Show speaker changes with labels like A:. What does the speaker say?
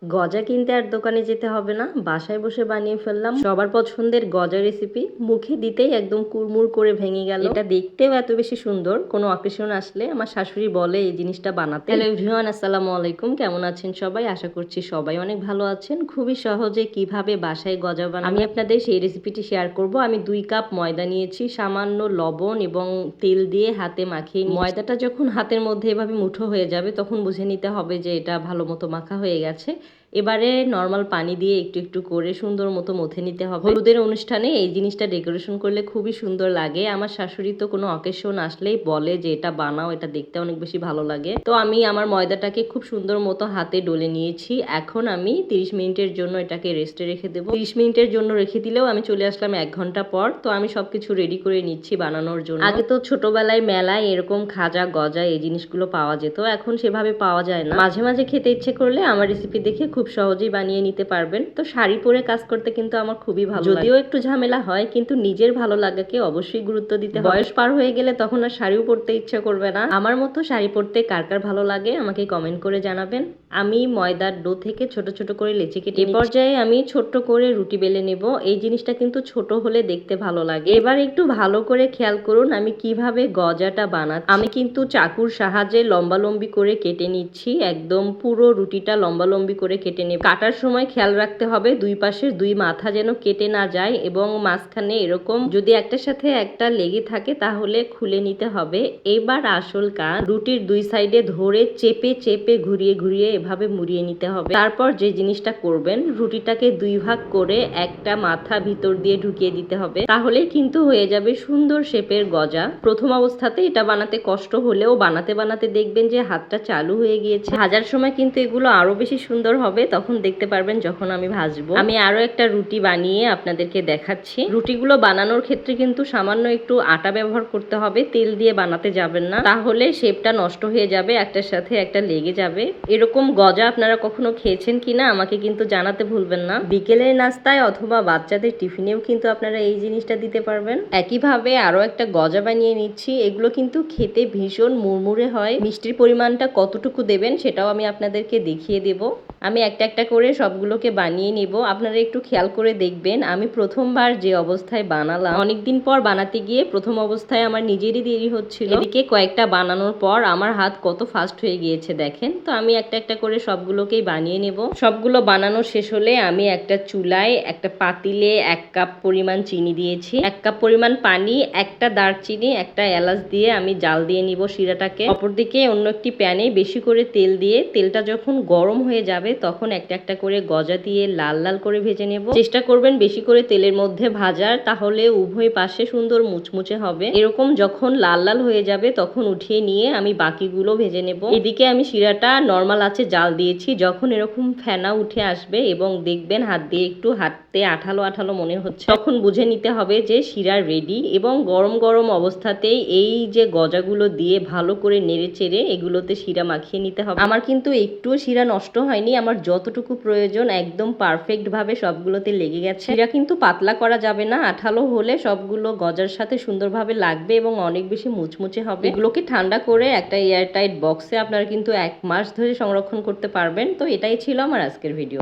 A: গজা কিনতে আর দোকানে যেতে হবে না, বাসায় বসে বানিয়ে ফেললাম সবার পছন্দের গজা রেসিপি। মুখে দিতেই একদম কুড়মুড় করে ভেঙে গেল। এটা দেখতেও এত বেশি সুন্দর, কোনো অকেশন আসলে আমার শাশুড়ি বলে এই জিনিসটা বানাতে। হ্যালো এভরিওয়ান, আসসালামু আলাইকুম। কেমন আছেন সবাই? আশা করছি সবাই অনেক ভালো আছেন। খুবই সহজে কিভাবে বাসায় গজা বানাবো আমি আপনাদের সেই রেসিপিটি শেয়ার করব। আমি 2 কাপ ময়দা নিয়েছি, সামান্য লবণ এবং তেল দিয়ে হাতে মাখিয়ে ময়দাটা যখন হাতের মধ্যে এভাবে মুঠো হয়ে যাবে তখন বুঝে নিতে হবে যে এটা ভালো মতো মাখা হয়ে গেছে। এবারে নর্মাল পানি দিয়ে একটু একটু করে সুন্দর মতো মথে নিতে হবে। হলুদের অনুষ্ঠানে এই জিনিসটা ডেকোরেশন করলে খুবই সুন্দর লাগে। আমার শাশুড়ি তো কোনো অকেশন আসলেই বলে যে এটা বানাও, এটা দেখতে অনেক বেশি ভালো লাগে। তো আমি আমার ময়দাটাকে খুব সুন্দর মতো হাতে ডলে নিয়েছি। এখন আমি 30 মিনিটের জন্য এটাকে রেস্টে রেখে দেবো। 30 মিনিটের জন্য রেখে দিলেও আমি চলে আসলাম 1 ঘন্টা পর। তো আমি সবকিছু রেডি করে নিচ্ছি বানানোর জন্য। আগে তো ছোটবেলায় মেলায় এরকম খাজা গজা এই জিনিসগুলো পাওয়া যেত, এখন সেভাবে পাওয়া যায় না। মাঝে মাঝে খেতে ইচ্ছে করলে আমার রেসিপি দেখে খুব সহজেই বানিয়ে নিতে পারবেন। তো শাড়ি পরে কাজ করতে কিন্তু আমার খুবই ভালো লাগে। যদিও একটু ঝামেলা হয়, কিন্তু নিজের ভালো লাগাকে অবশ্যই গুরুত্ব দিতে হবে। বয়স পার হয়ে গেলে তখন আর শাড়িও পরতে ইচ্ছা করবে না। আমার মতো শাড়ি পরতে কার কার ভালো লাগে আমাকে কমেন্ট করে জানাবেন। আমি ময়দার ডো থেকে ছোট ছোট করে লেচি কেটে এই পর্যায়ে আমি ছোট্ট করে রুটি বেলে নেব। এই জিনিসটা কিন্তু ছোট হলে দেখতে ভালো লাগে। এবার একটু ভালো করে খেয়াল করুন আমি কিভাবে গজাটা বানাচ্ছি। আমি কিন্তু চাকুর সাহায্যে লম্বালম্বি করে কেটে নিচ্ছি, একদম পুরো রুটিটা লম্বালম্বি করে কেটে নেব। কাটার সময় খেয়াল রাখতে হবে দুই পাশের দুই মাথা যেন কেটে না যায় এবং মাঝখানে এরকম যদি একটার সাথে একটা লেগে থাকে তাহলে খুলে নিতে হবে। এবার আসল কাজ, রুটির দুই সাইডে ধরে চেপে চেপে ঘুরিয়ে ঘুরিয়ে এভাবে মুড়িয়ে নিতে হবে। তারপর যে জিনিসটা করবেন, রুটিটাকে 2 ভাগ করে একটা মাথা ভিতর দিয়ে ঢুকিয়ে দিতে হবে, তাহলে কিন্তু হয়ে যাবে সুন্দর শেপের গজা। প্রথম অবস্থাতে এটা বানাতে কষ্ট হলেও বানাতে বানাতে দেখবেন যে হাতটা চালু হয়ে গিয়েছে। ভাজার সময় কিন্তু এগুলো আরো বেশি সুন্দর হবে, তখন দেখতে পারবেন যখন আমি ভাজবো। আমি আরো একটা রুটি বানিয়ে আপনাদেরকে দেখাচ্ছি। রুটিগুলো বানানোর ক্ষেত্রে কিন্তু সামান্য একটু আটা ব্যবহার করতে হবে, তেল দিয়ে বানাতে যাবেন না, তাহলে শেপটা নষ্ট হয়ে যাবে, একটার সাথে একটা লেগে যাবে। এরকম গজা আপনারা কখনো খেয়েছেন কিনা আমাকে কিন্তু জানাতে ভুলবেন না। বিকেলের নাস্তায় অথবা বাচ্চাদের টিফিনেও কিন্তু আপনারা এই জিনিসটা দিতে পারবেন। একইভাবে আরো একটা গজা বানিয়ে নিচ্ছি। এগুলো কিন্তু খেতে ভীষণ মুড়মুড়ে হয়। মিষ্টির পরিমাণটা কতটুকু দেবেন সেটাও আমি আপনাদেরকে দেখিয়ে দেব। আমি একটা একটা করে সবগুলোকে বানিয়ে নিব। আপনারা একটু খেয়াল করে দেখবেন আমি প্রথমবার যে অবস্থায় বানালাম, অনেকদিন পর বানাতে গিয়ে প্রথম অবস্থায় আমার নিজেরই দেরি হচ্ছিল। এদিকে কয়েকটা বানানোর পর আমার হাত কত ফাস্ট হয়ে গিয়েছে দেখেন। তো আমি একটা একটা করে সবগুলোকেই বানিয়ে নেব। সবগুলো বানানো শেষ হলে আমি একটা চুলায় একটা পাতিলে 1 কাপ পরিমাণ চিনি দিয়েছি, 1 কাপ পরিমাণ পানি, একটা দারচিনি, একটা এলাচ দিয়ে আমি জাল দিয়ে নিব শিরাটাকে। অপরদিকে অন্য একটি প্যানে বেশি করে তেল দিয়ে, তেলটা যখন গরম হয়ে যাবে তখন একটা একটা করে গজা দিয়ে লাল লাল করে ভেজে নেব। চেষ্টা করবেন বেশি করে তেলের মধ্যে ভাজার, তাহলে উভয় পাশে সুন্দর মুচমুচে হবে। এরকম যখন লাল লাল হয়ে যাবে তখন উঠিয়ে নিয়ে আমি বাকিগুলো ভেজে নেব। এদিকে আমি শিরাটা নর্মাল আছে জাল দিয়েছি। যখন এরকম ফেনা উঠে আসবে এবং দেখবেন হাত দিয়ে একটু হাতে আঠালো আঠালো মনে হচ্ছে, তখন বুঝে নিতে হবে যে শিরা রেডি। এবং গরম গরম অবস্থাতেই এই যে গজাগুলো দিয়ে ভালো করে নেড়ে চেড়ে এগুলোতে শিরা মাখিয়ে নিতে হবে। আমার কিন্তু একটুও শিরা নষ্ট হয়নি, আমার যতটুকু প্রয়োজন একদম পারফেক্ট ভাবে সবগুলোতে লেগে গেছে। শিরা কিন্তু পাতলা করা যাবে না, আঠালো হলে সবগুলো গজার সাথে সুন্দরভাবে লাগবে এবং অনেক বেশি মুচমুচে হবে। এগুলোকে ঠান্ডা করে একটা এয়ারটাইট বক্সে আপনারা কিন্তু 1 মাস ধরে সংরক্ষণ করতে পারবেন। তো এটাই ছিল আমার আজকের ভিডিও।